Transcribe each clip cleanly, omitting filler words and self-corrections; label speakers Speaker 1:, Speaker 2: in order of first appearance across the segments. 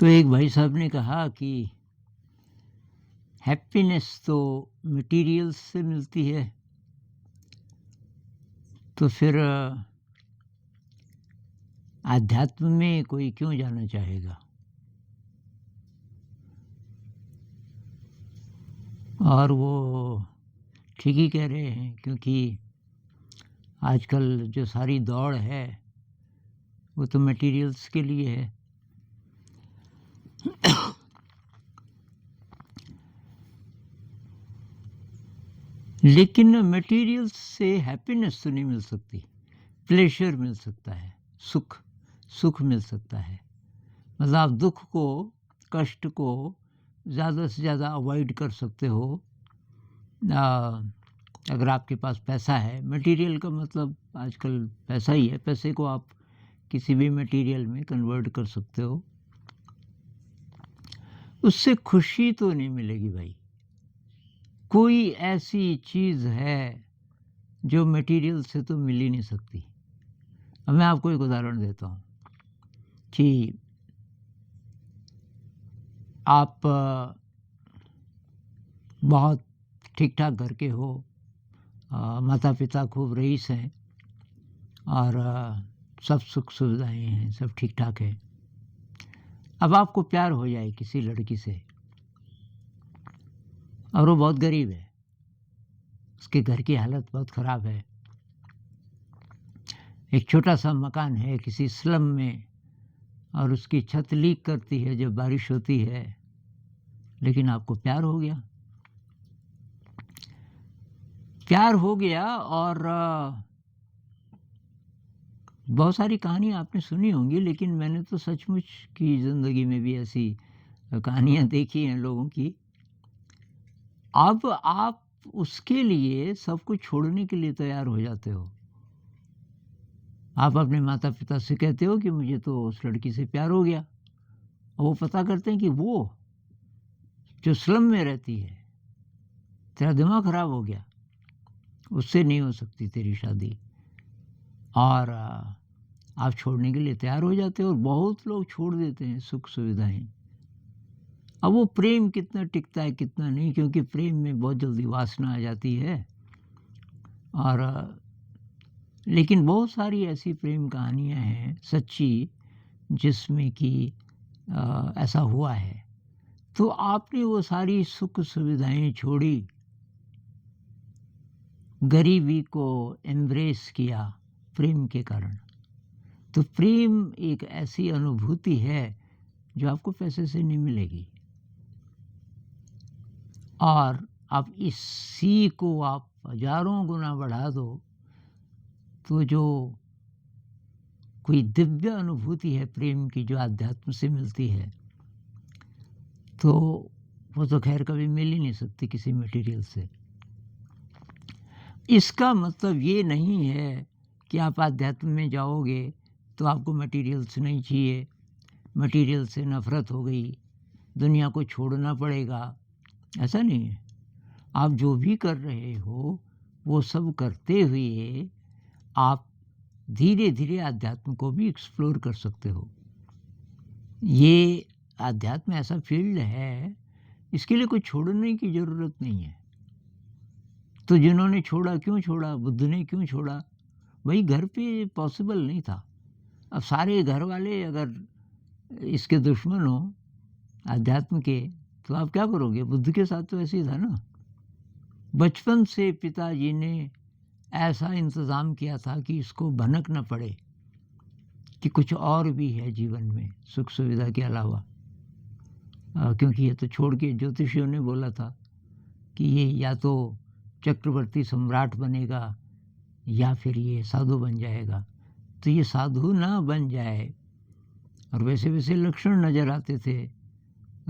Speaker 1: तो एक भाई साहब ने कहा कि हैप्पीनेस तो मटेरियल्स से मिलती है, तो फिर आध्यात्म में कोई क्यों जाना चाहेगा। और वो ठीक ही कह रहे हैं, क्योंकि आजकल जो सारी दौड़ है वो तो मटेरियल्स के लिए है। लेकिन मटेरियल्स से हैप्पीनेस तो नहीं मिल सकती। प्लेजर मिल सकता है, सुख मिल सकता है। मतलब आप दुख को, कष्ट को ज़्यादा से ज़्यादा अवॉइड कर सकते हो अगर आपके पास पैसा है। मटेरियल का मतलब आजकल पैसा ही है। पैसे को आप किसी भी मटेरियल में कन्वर्ट कर सकते हो। उससे खुशी तो नहीं मिलेगी भाई। कोई ऐसी चीज़ है जो मटेरियल से तो मिल ही नहीं सकती। अब मैं आपको एक उदाहरण देता हूँ कि आप बहुत ठीक ठाक घर के हो, माता पिता खूब रईस हैं और सब सुख सुविधाएं हैं, सब ठीक ठाक है। अब आपको प्यार हो जाए किसी लड़की से और वो बहुत गरीब है, उसके घर की हालत बहुत ख़राब है, एक छोटा सा मकान है किसी स्लम में और उसकी छत लीक करती है जब बारिश होती है, लेकिन आपको प्यार हो गया। और बहुत सारी कहानियाँ आपने सुनी होंगी, लेकिन मैंने तो सचमुच की ज़िंदगी में भी ऐसी कहानियाँ देखी हैं लोगों की। अब आप उसके लिए सब कुछ छोड़ने के लिए तैयार हो जाते हो। आप अपने माता पिता से कहते हो कि मुझे तो उस लड़की से प्यार हो गया, और वो पता करते हैं कि वो जो स्लम में रहती है, तेरा दिमाग खराब हो गया, उससे नहीं हो सकती तेरी शादी। और आप छोड़ने के लिए तैयार हो जाते हो, और बहुत लोग छोड़ देते हैं सुख सुविधाएं। अब वो प्रेम कितना टिकता है कितना नहीं, क्योंकि प्रेम में बहुत जल्दी वासना आ जाती है। और लेकिन बहुत सारी ऐसी प्रेम कहानियाँ हैं सच्ची, जिसमें कि ऐसा हुआ है। तो आपने वो सारी सुख सुविधाएं छोड़ी, गरीबी को एम्ब्रेस किया प्रेम के कारण। तो प्रेम एक ऐसी अनुभूति है जो आपको पैसे से नहीं मिलेगी। और अब इसी को आप हजारों गुना बढ़ा दो, तो जो कोई दिव्य अनुभूति है प्रेम की जो आध्यात्म से मिलती है, तो वो तो खैर कभी मिल ही नहीं सकती किसी मटेरियल से। इसका मतलब ये नहीं है कि आप आध्यात्म में जाओगे तो आपको मटेरियल्स नहीं चाहिए, मटेरियल से नफ़रत हो गई, दुनिया को छोड़ना पड़ेगा। ऐसा नहीं है। आप जो भी कर रहे हो वो सब करते हुए आप धीरे धीरे आध्यात्म को भी एक्सप्लोर कर सकते हो। ये आध्यात्म ऐसा फील्ड है, इसके लिए कोई छोड़ने की ज़रूरत नहीं है। तो जिन्होंने छोड़ा, क्यों छोड़ा? बुद्ध ने क्यों छोड़ा? वही घर पे पॉसिबल नहीं था। अब सारे घर वाले अगर इसके दुश्मन हो आध्यात्म के, तो आप क्या करोगे? बुद्ध के साथ तो ऐसे ही था ना। बचपन से पिताजी ने ऐसा इंतज़ाम किया था कि इसको भनक न पड़े कि कुछ और भी है जीवन में सुख सुविधा के अलावा। क्योंकि ये तो छोड़ के, ज्योतिषियों ने बोला था कि ये या तो चक्रवर्ती सम्राट बनेगा या फिर ये साधु बन जाएगा। तो ये साधु ना बन जाए, और वैसे वैसे लक्षण नज़र आते थे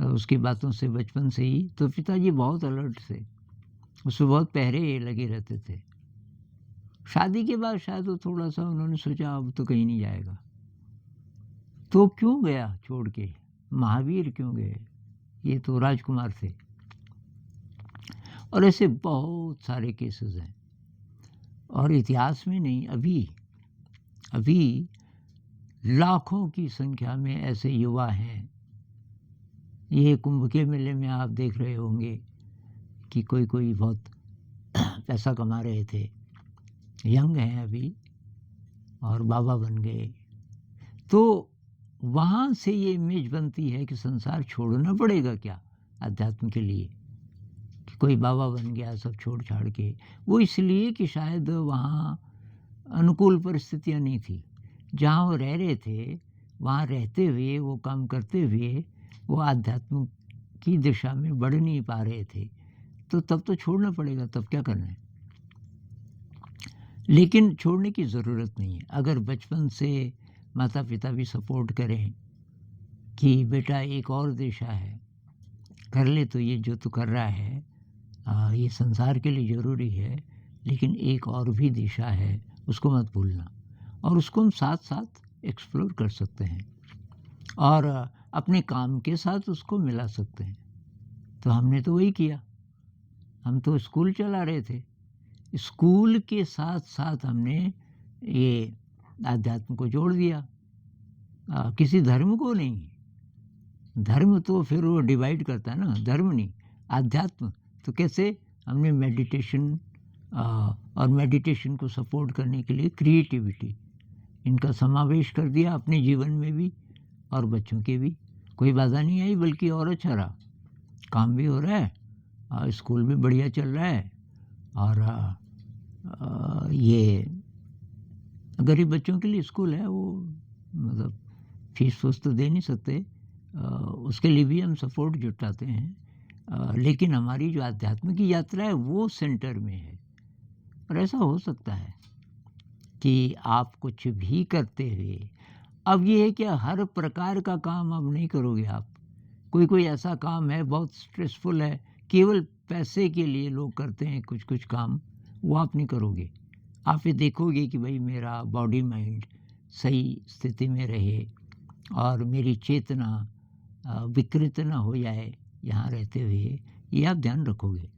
Speaker 1: उसकी बातों से बचपन से ही। तो पिताजी बहुत अलर्ट थे, उसमें बहुत पहरे लगे रहते थे। शादी के बाद शायद वो थोड़ा सा उन्होंने सोचा अब तो कहीं नहीं जाएगा, तो क्यों गया छोड़ के? महावीर क्यों गए? ये तो राजकुमार थे। और ऐसे बहुत सारे केसेस हैं, और इतिहास में नहीं, अभी लाखों की संख्या में ऐसे युवा हैं ये कुंभ के मेले में आप देख रहे होंगे कि कोई कोई बहुत पैसा कमा रहे थे, यंग हैं अभी और बाबा बन गए। तो वहाँ से ये इमेज बनती है कि संसार छोड़ना पड़ेगा क्या अध्यात्म के लिए, कि कोई बाबा बन गया सब छोड़ छाड़ के। वो इसलिए कि शायद वहाँ अनुकूल परिस्थितियाँ नहीं थी, जहाँ वो रह रहे थे वहाँ रहते हुए वो काम करते हुए वो आध्यात्म की दिशा में बढ़ नहीं पा रहे थे। तो तब तो छोड़ना पड़ेगा, तब क्या करना है। लेकिन छोड़ने की ज़रूरत नहीं है, अगर बचपन से माता पिता भी सपोर्ट करें कि बेटा एक और दिशा है, कर ले, तो ये जो तू कर रहा है ये संसार के लिए ज़रूरी है, लेकिन एक और भी दिशा है, उसको मत भूलना। और उसको हम साथ साथ एक्सप्लोर कर सकते हैं और अपने काम के साथ उसको मिला सकते हैं। तो हमने तो वही किया, हम तो स्कूल चला रहे थे, स्कूल के साथ साथ हमने ये आध्यात्म को जोड़ दिया। किसी धर्म को नहीं, धर्म तो फिर वो डिवाइड करता है ना, धर्म नहीं, आध्यात्म। तो कैसे हमने मेडिटेशन और मेडिटेशन को सपोर्ट करने के लिए क्रिएटिविटी, इनका समावेश कर दिया अपने जीवन में भी और बच्चों के भी। कोई बाधा नहीं आई, बल्कि और अच्छा रहा, काम भी हो रहा है और स्कूल भी बढ़िया चल रहा है। और ये गरीब बच्चों के लिए स्कूल है, वो मतलब फीस फूस तो दे नहीं सकते, उसके लिए भी हम सपोर्ट जुटाते हैं। लेकिन हमारी जो आध्यात्म की यात्रा है वो सेंटर में है। और ऐसा हो सकता है कि आप कुछ भी करते हुए, अब ये है कि हर प्रकार का काम अब नहीं करोगे आप। कोई कोई ऐसा काम है बहुत स्ट्रेसफुल है, केवल पैसे के लिए लोग करते हैं कुछ कुछ काम, वो आप नहीं करोगे। आप ये देखोगे कि भाई मेरा बॉडी माइंड सही स्थिति में रहे और मेरी चेतना विकृत ना हो जाए यहाँ रहते हुए, ये आप ध्यान रखोगे।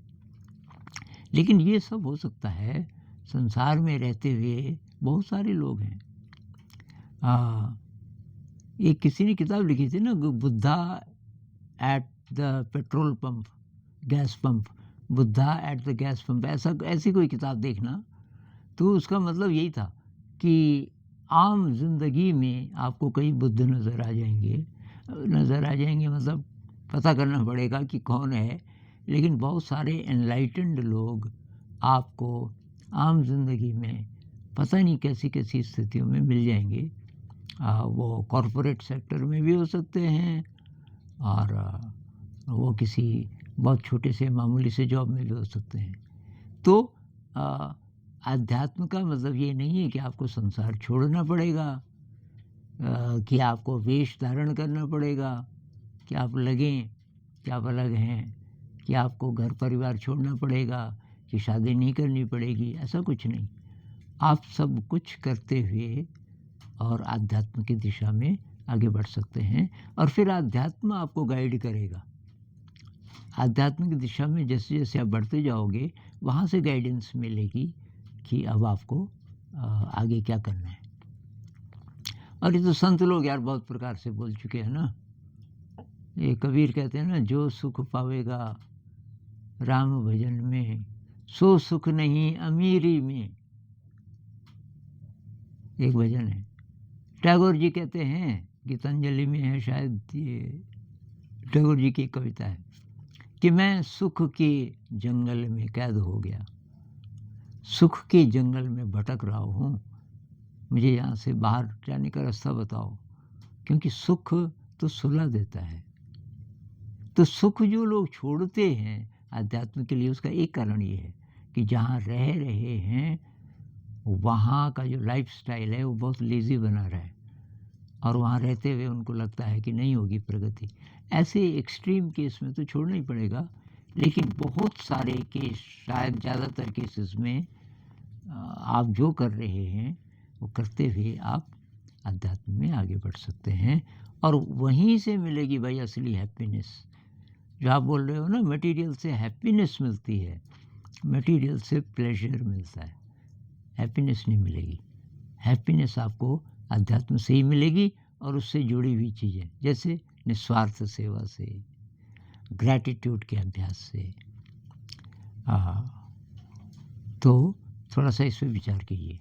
Speaker 1: लेकिन ये सब हो सकता है, संसार में रहते हुए बहुत सारे लोग हैं। एक किसी ने किताब लिखी थी ना, Buddha at the petrol pump, gas pump, Buddha at the gas pump, ऐसी कोई किताब देखना। तो उसका मतलब यही था कि आम जिंदगी में आपको कई बुद्ध नज़र आ जाएंगे, मतलब पता करना पड़ेगा कि कौन है। लेकिन बहुत सारे एनलाइटेंड लोग आपको आम जिंदगी में पता नहीं कैसी कैसी स्थितियों में मिल जाएंगे। वो कॉरपोरेट सेक्टर में भी हो सकते हैं और वो किसी बहुत छोटे से मामूली से जॉब में भी हो सकते हैं। तो आध्यात्म का मतलब ये नहीं है कि आपको संसार छोड़ना पड़ेगा, कि आपको वेश धारण करना पड़ेगा, कि आप लगें कि आप अलग हैं, कि आपको घर परिवार छोड़ना पड़ेगा, कि शादी नहीं करनी पड़ेगी, ऐसा कुछ नहीं। आप सब कुछ करते हुए और आध्यात्म की दिशा में आगे बढ़ सकते हैं और फिर आध्यात्म आपको गाइड करेगा। आध्यात्म की दिशा में जैसे जैसे आप बढ़ते जाओगे वहाँ से गाइडेंस मिलेगी कि अब आपको आगे क्या करना है। और ये तो संत लोग यार बहुत प्रकार से बोल चुके हैं ना। ये कबीर कहते हैं ना, जो सुख पावेगा राम भजन में, सो सुख नहीं अमीरी में, एक भजन है। टैगोर जी कहते हैं, गीतांजलि में है शायद, ये टैगोर जी की कविता है कि मैं सुख के जंगल में कैद हो गया, सुख के जंगल में भटक रहा हूँ, मुझे यहाँ से बाहर जाने का रास्ता बताओ, क्योंकि सुख तो सुला देता है। तो सुख जो लोग छोड़ते हैं आध्यात्म के लिए, उसका एक कारण ये है कि जहाँ रह रहे हैं वहाँ का जो लाइफस्टाइल है वो बहुत लेज़ी बना रहा है और वहाँ रहते हुए उनको लगता है कि नहीं होगी प्रगति। ऐसे एक्सट्रीम केस में तो छोड़ना ही पड़ेगा, लेकिन बहुत सारे केस, शायद ज़्यादातर केसेस में आप जो कर रहे हैं वो करते हुए आप अध्यात्म में आगे बढ़ सकते हैं और वहीं से मिलेगी भाई असली हैप्पीनेस। जो आप बोल रहे हो ना, मटेरियल से हैप्पीनेस मिलती है, मटेरियल से प्लेजर मिलता है, हैप्पीनेस नहीं मिलेगी। हैप्पीनेस आपको अध्यात्म से ही मिलेगी और उससे जुड़ी हुई चीज़ें, जैसे निस्वार्थ सेवा से, ग्रैटिट्यूड के अभ्यास से। तो थोड़ा सा इस पे विचार कीजिए।